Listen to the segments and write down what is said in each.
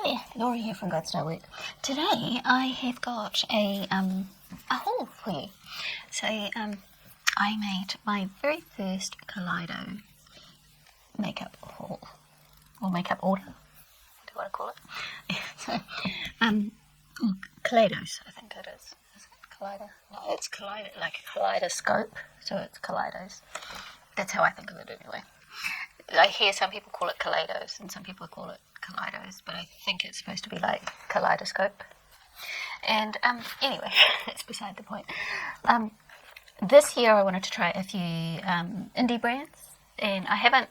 Hi, Laura here from Godstar Work. Today I have got a haul for you. So I made my very first Kaleido makeup haul, or makeup order. What do you want to call it? So, Kaleidos, I think it is. Is it Kaleido? No, it's Kaleido, like a kaleidoscope. So it's Kaleidos. That's how I think of it anyway. I hear some people call it Kaleidos and some people call it Kaleidos, but I think it's supposed to be like kaleidoscope. And anyway, that's beside the point. This year I wanted to try a few indie brands, and I haven't,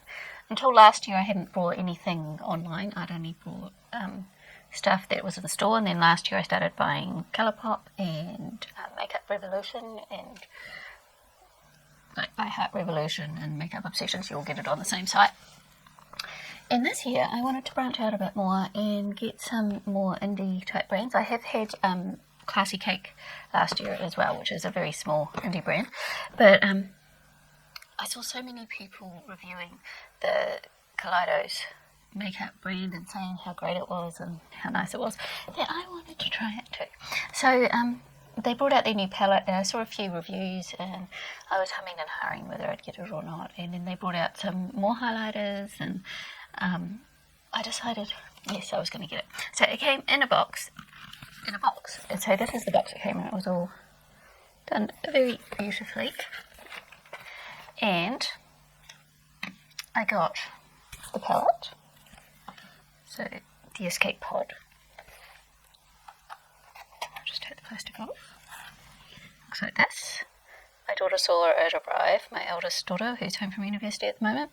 until last year I hadn't bought anything online. I'd only bought stuff that was in the store, and then last year I started buying Colourpop and Makeup Revolution and like by Heart Revolution and Makeup Obsessions. You'll get it on the same site. And this year I wanted to branch out a bit more and get some more indie type brands. I have had Classy Cake last year as well, which is a very small indie brand, but I saw so many people reviewing the Kaleidos makeup brand and saying how great it was and how nice it was that I wanted to try it too. So they brought out their new palette, and I saw a few reviews, and I was humming and hawing whether I'd get it or not. And then they brought out some more highlighters, and I decided, yes, I was going to get it. So it came in a box, and so this is the box it came in. It was all done very beautifully, and I got the palette, so the Escape Pod. Just take the plastic off. Looks like this. My daughter saw it arrive, my eldest daughter, who's home from university at the moment.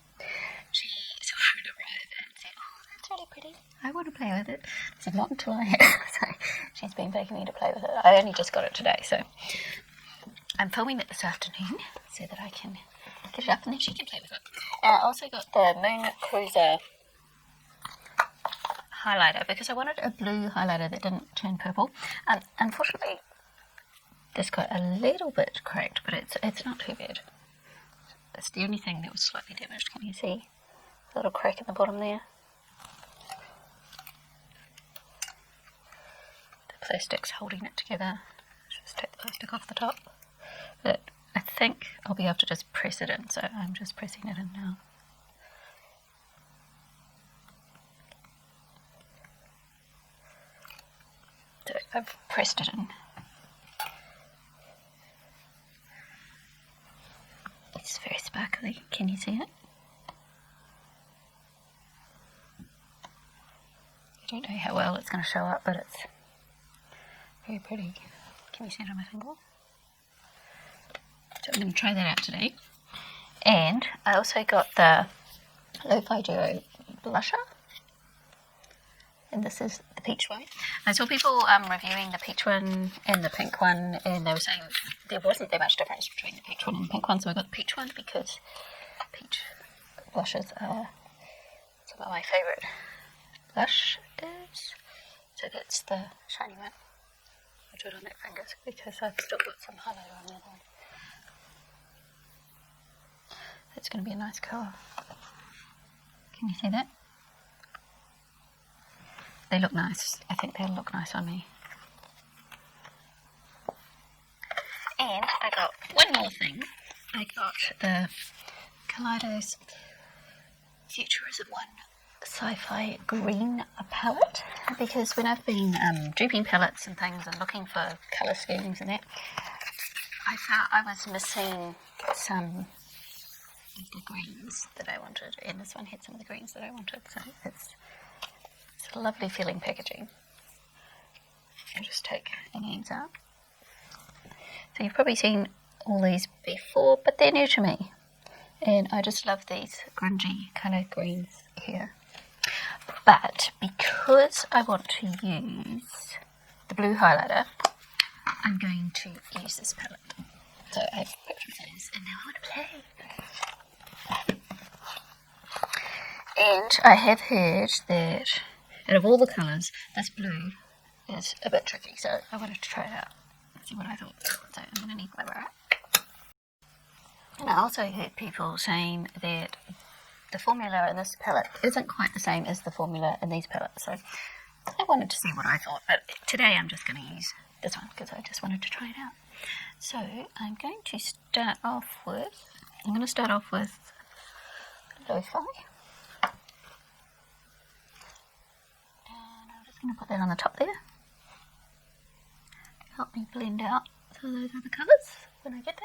She saw it arrive and said, "Oh, that's really pretty. I want to play with it." I said, "Not until I have." So she's been begging me to play with it. I only just got it today, so I'm filming it this afternoon so that I can get it up and then she can play with it. I also got the Moon Cruiser highlighter because I wanted a blue highlighter that didn't turn purple. Unfortunately, this got a little bit cracked, but it's not too bad. That's the only thing that was slightly damaged. Can you see a little crack in the bottom there? The plastic's holding it together. Just take the plastic off the top. But I think I'll be able to just press it in, so I'm just pressing it in now. So I've pressed it in. It's very sparkly. Can you see it? I don't know how well it's going to show up, but it's very pretty. Can you see it on my finger? So I'm going to try that out today. And I also got the Lo-Fi Duo blusher. And this is the peach one. I saw people reviewing the peach one and the pink one, and they were saying there wasn't that much difference between the peach one and the pink one, so I got the peach one because peach blushes are some of my favourite blushes. So that's the shiny one. I'll do it on that finger because I've still got some highlighter on the other one. That's going to be a nice colour. Can you see that? They look nice. I think they'll look nice on me. And I got one more thing. I got the Kaleidos Futuristic Sci-Fi green palette, because when I've been duping palettes and things and looking for colour schemes and that, I felt I was missing some of the greens that I wanted, and this one had some of the greens that I wanted, so it's a lovely feeling packaging. I'll just take the names out. So you've probably seen all these before, but they're new to me. And I just love these grungy colour greens here. But because I want to use the blue highlighter, I'm going to use this palette. So I've picked those, and now I want to play. And I have heard that out of all the colours, this blue is a bit tricky, so I wanted to try it out and see what I thought. So I'm going to need my mirror. And I also heard people saying that the formula in this palette isn't quite the same as the formula in these palettes, so I wanted to see what I thought, but today I'm just going to use this one because I just wanted to try it out. So I'm going to start off with Lo-Fi. And I'm just going to put that on the top there. Help me blend out some of those other colours when I get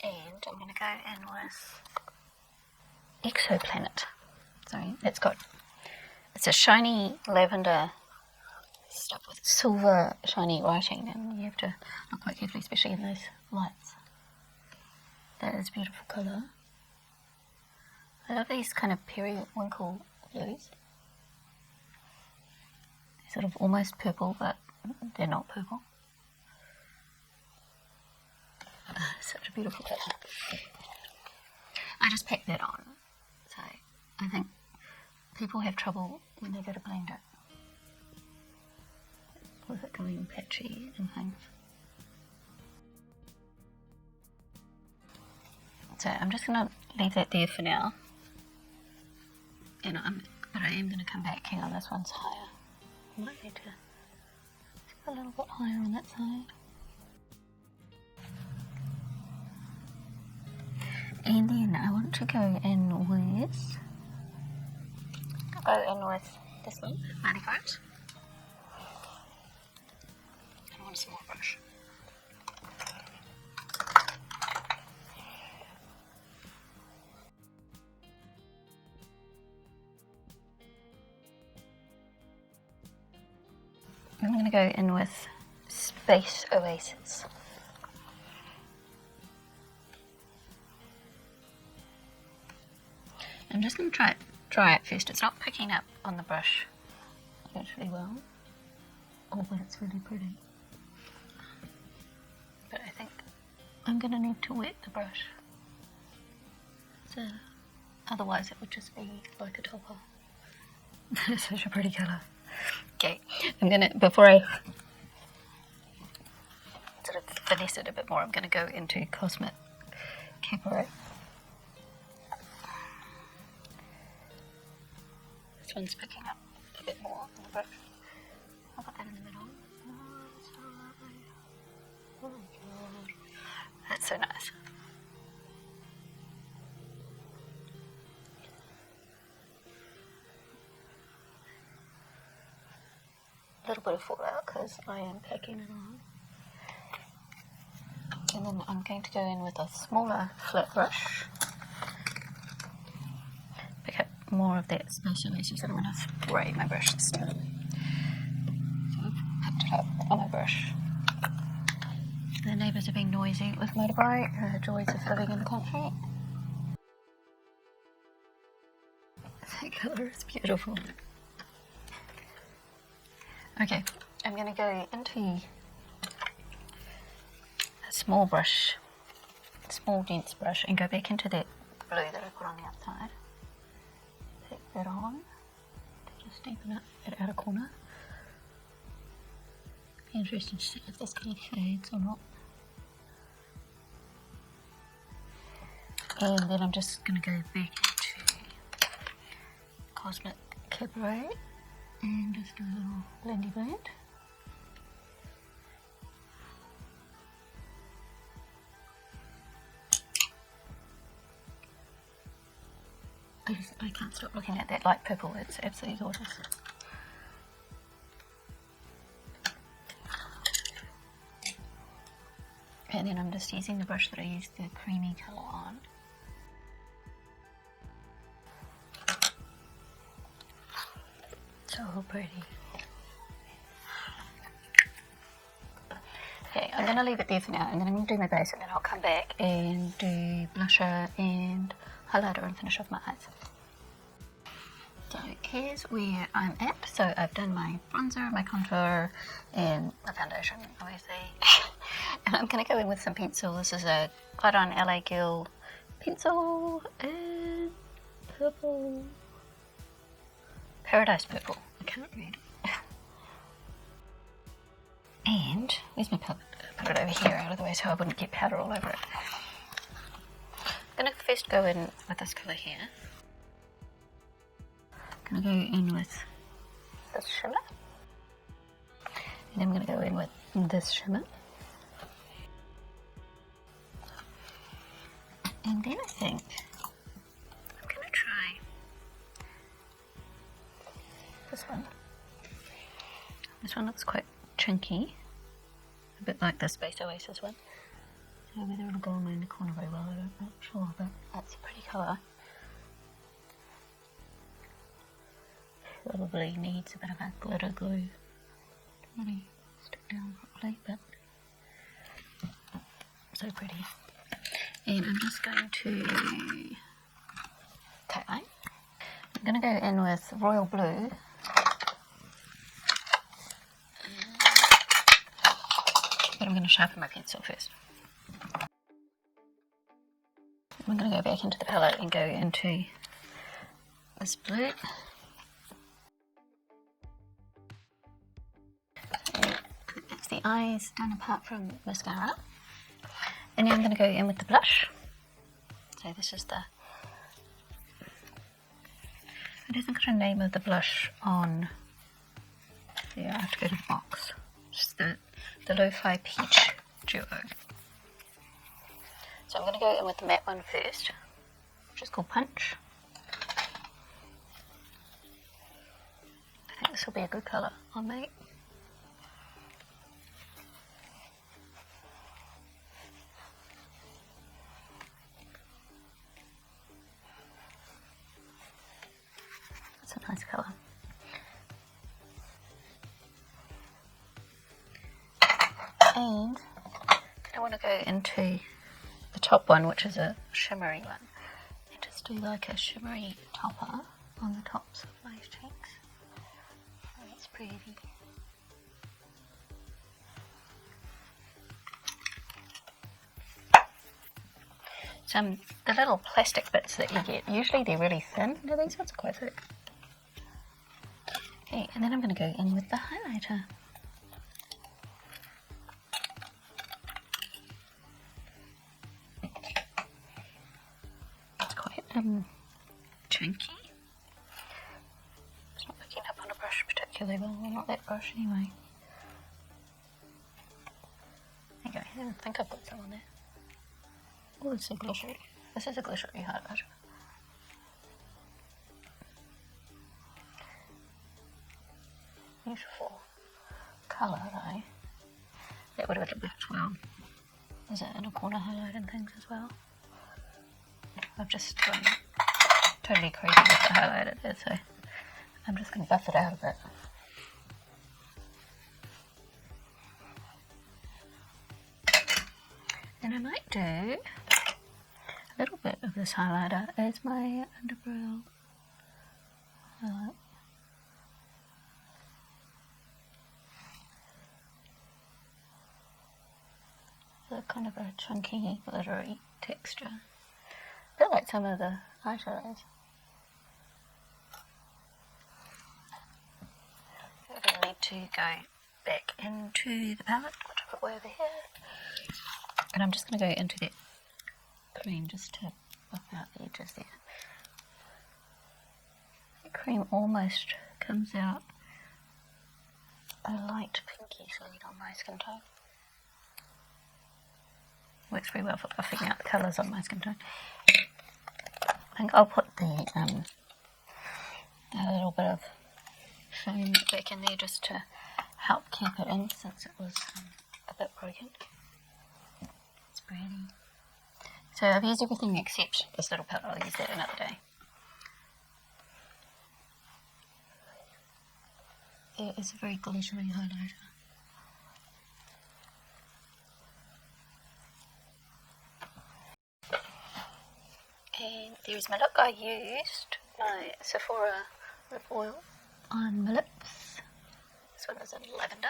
there. And I'm going to go in with Exoplanet. Sorry, it's a shiny lavender stuff with silver shiny writing, and you have to look quite carefully, especially in those lights. That is a beautiful colour. I love these kind of periwinkle blues. They're sort of almost purple, but they're not purple. Such a beautiful colour. I just picked that on. So I think people have trouble when they go to blend it with it going patchy and things. So I'm just going to leave that there for now. But I am going to come back. Hang on, this one's higher. I might need to go a little bit higher on that side. And then I want to go in with this one, Mighty Coat. I want a small brush. I'm going to go in with Space Oasis. I'm just going to try it first. It's not picking up on the brush actually well, but it's really pretty. But I think I'm going to need to wet the brush. So otherwise it would just be like a topper. It's such a pretty colour. Okay, before I sort of finesse it a bit more, I'm going to go into Cosmic Cabaret. This one's picking up a bit more on the brush. I'll put that in the middle. Oh, that's so lovely. Oh my god. That's so nice. A little bit of fallout because I am packing it on. And then I'm going to go in with a smaller flat brush. Pick up more of that Space Oasis and I'm going to spray my brush this time. So I've picked it up on my brush. The neighbours are being noisy with motorbike. The joys of living in the country. That colour is beautiful. Okay, I'm going to go into a small dense brush, and go back into that blue that I put on the outside. Take that on to just deepen up that outer corner. Be interested to see if this colour fades or not. And then I'm just going to go back into Cosmic Cabaret and just do a little blendy blend. I can't stop looking at that light purple, it's absolutely gorgeous. And then I'm just using the brush that I used the creamy colour on. So pretty. Okay, I'm going to leave it there for now, and then I'm going to do my base, and then I'll come back and do blusher and highlighter and finish off my eyes. So here's where I'm at. So I've done my bronzer, my contour, and my foundation, obviously. And I'm going to go in with some pencil. This is a Glide On LA Girl pencil in purple. Paradise Purple. I can't read. And where's my palette? Put it over here out of the way so I wouldn't get powder all over it. I'm going to first go in with this colour here. I'm going to go in with this shimmer. And I'm going to go in with this shimmer. And then I think I'm going to try this one. This one looks quite chunky, a bit like the Space Oasis one. So whether it'll go in the corner very well, I'm not sure, but that's a pretty colour. Probably needs a bit of a glitter glue to really stick down properly, but so pretty. And I'm just going to tagline. I'm going to go in with royal blue. But I'm going to sharpen my pencil first. I'm going to go back into the palette and go into this blue. It's the eyes done apart from mascara. And now I'm going to go in with the blush. So this is the... It hasn't got a name of the blush on... Yeah, I have to go to the box. Just the Lo-Fi Peach Duo. So I'm going to go in with the matte one first, which is called Punch. I think this will be a good colour on me. It's a nice colour. And I want to go into the top one, which is a shimmery one, and just do like a shimmery topper on the tops of my cheeks. Oh, that's pretty. The little plastic bits that you get, usually they're really thin. No, these ones are quite thick. Okay, and then I'm going to go in with the highlighter. Chunky. It's not picking up on a brush particularly well. Well, not that brush anyway. There you go. I don't think I've got some on there. Oh, it's a glittery. This is a glittery highlighter. Beautiful colour though. That would have worked well. Is it in a corner highlight and things as well? I've just gone totally crazy with the highlighter there, so I'm just going to buff it out a bit. And I might do a little bit of this highlighter as my underbrow highlight. So kind of a chunky, glittery texture. A bit like some of the eyeshadows. We're going to need to go back into the palette, which I'll put over here. And I'm just going to go into that cream just to buff out the edges there. The cream almost comes out a light pinky shade on my skin tone. Works very well for buffing out the colours on my skin tone. I think I'll put the a little bit of foam back in there just to help keep it in since it was a bit broken. It's pretty. So I've used everything except this little palette. I'll use that another day. It is a very glittery highlighter. And there's my look. I used my Sephora lip oil on my lips. This one is in lavender.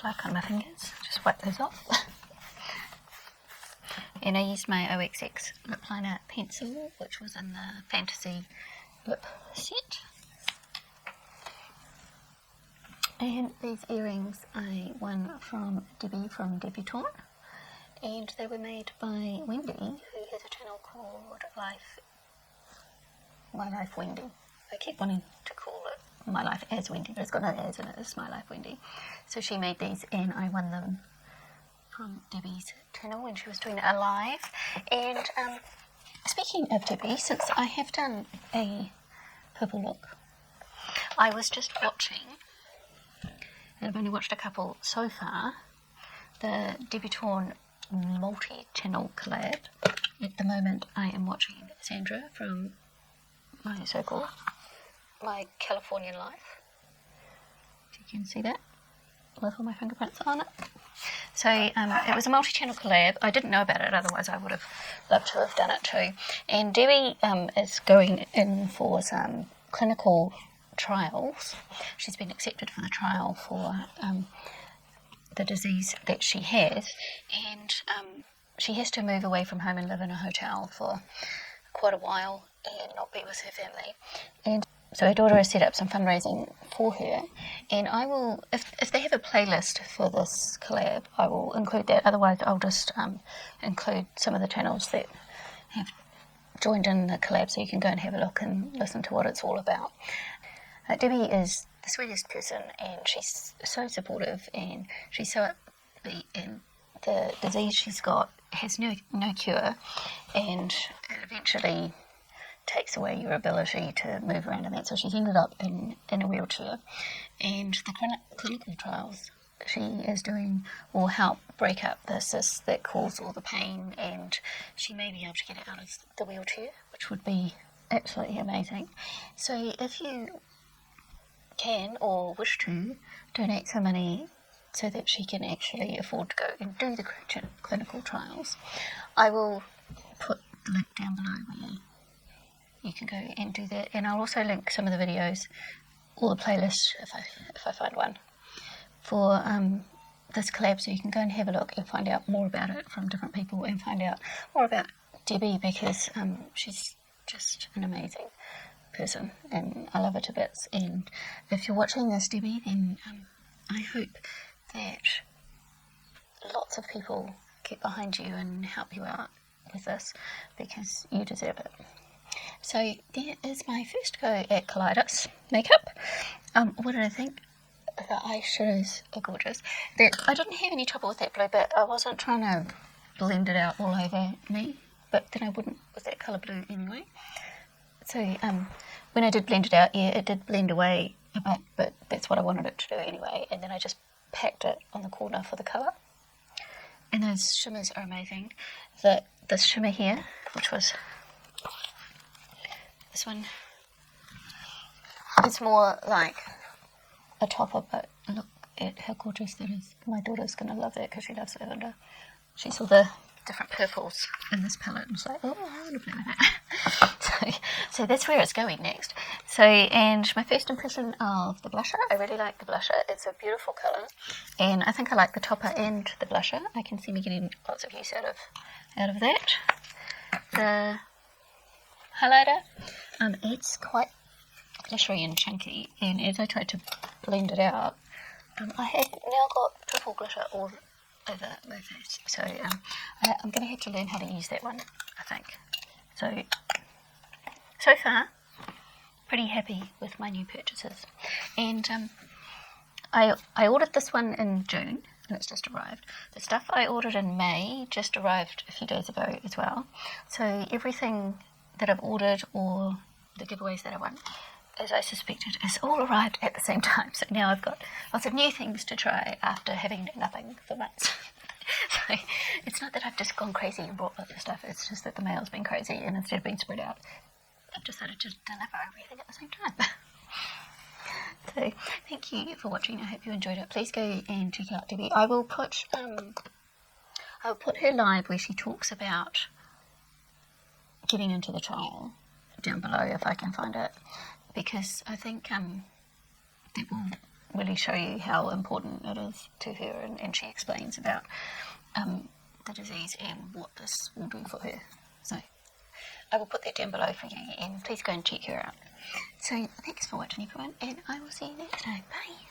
Black on my fingers. Just wipe those off. And I used my OXX lip liner pencil, which was in the Fantasy lip set. And these earrings I won from Debbie from Debutante. And they were made by Wendy, who has a channel called Life My Life Wendy. I keep wanting to call it My Life as Wendy, but it's got no as in it. It's My Life Wendy. So she made these, and I won them from Debbie's channel when she was doing it live. And speaking of Debbie, since I have done a purple look, I was just watching, and I've only watched a couple so far, the Debutant multi-channel collab. At the moment I am watching Sandra from my circle, My Californian Life. If you can see that with all my fingerprints on it. So it was a multi-channel collab. I didn't know about it, otherwise I would have loved to have done it too. And Debbie is going in for some clinical trials. She's been accepted for the trial for the disease that she has, and she has to move away from home and live in a hotel for quite a while and not be with her family. And so her daughter has set up some fundraising for her, and I will, if they have a playlist for this collab, I will include that. Otherwise I'll just include some of the channels that have joined in the collab, so you can go and have a look and listen to what it's all about. Debbie is the sweetest person, and she's so supportive, and she's so upbeat, and the disease she's got has no cure, and it eventually takes away your ability to move around and that, so she's ended up in a wheelchair, and the clinical trials she is doing will help break up the cysts that cause all the pain, and she may be able to get it out of the wheelchair, which would be absolutely amazing. So if you can or wish to donate some money so that she can actually afford to go and do the clinical trials, I will put the link down below where you can go and do that, and I'll also link some of the videos or the playlist if I find one for this collab, so you can go and have a look and find out more about it from different people and find out more about Debbie, because she's just an amazing person and I love her to bits. And if you're watching this, Debbie, then I hope that lots of people get behind you and help you out with this, because you deserve it. So there is my first go at Kaleidos makeup. What did I think? The eyeshadows are gorgeous. I didn't have any trouble with that blue bit. I wasn't trying to blend it out all over me, but then I wouldn't with that colour blue anyway. So when I did blend it out, yeah, it did blend away a bit, but that's what I wanted it to do anyway. And then I just packed it on the corner for the colour. And those shimmers are amazing. This shimmer here, which was this one, it's more like a topper, but look at how gorgeous that is. My daughter's going to love that because she loves lavender. She saw the different purples in this palette and was like, oh, I want to play with that. so that's where it's going next. So, and my first impression of the blusher, I really like the blusher. It's a beautiful colour, and I think I like the topper and the blusher. I can see me getting lots of use out of that. The highlighter, it's quite glittery and chunky, and as I tried to blend it out, I have now got purple glitter all over my face, so I'm going to have to learn how to use that one, I think. So far, pretty happy with my new purchases. And I ordered this one in June, and it's just arrived. The stuff I ordered in May just arrived a few days ago as well. So everything that I've ordered, or the giveaways that I won, as I suspected, has all arrived at the same time. So now I've got lots of new things to try after having done nothing for months. So it's not that I've just gone crazy and bought lots of stuff, it's just that the mail's been crazy, and instead of being spread out, I've decided to deliver everything at the same time. So thank you for watching. I hope you enjoyed it. Please go and check out Debbie. I'll put her live where she talks about getting into the trial down below if I can find it, because I think that will really show you how important it is to her, and she explains about the disease and what this will do for her. So I will put that down below for you, and please go and check her out. So thanks for watching, everyone, and I will see you next time. Bye.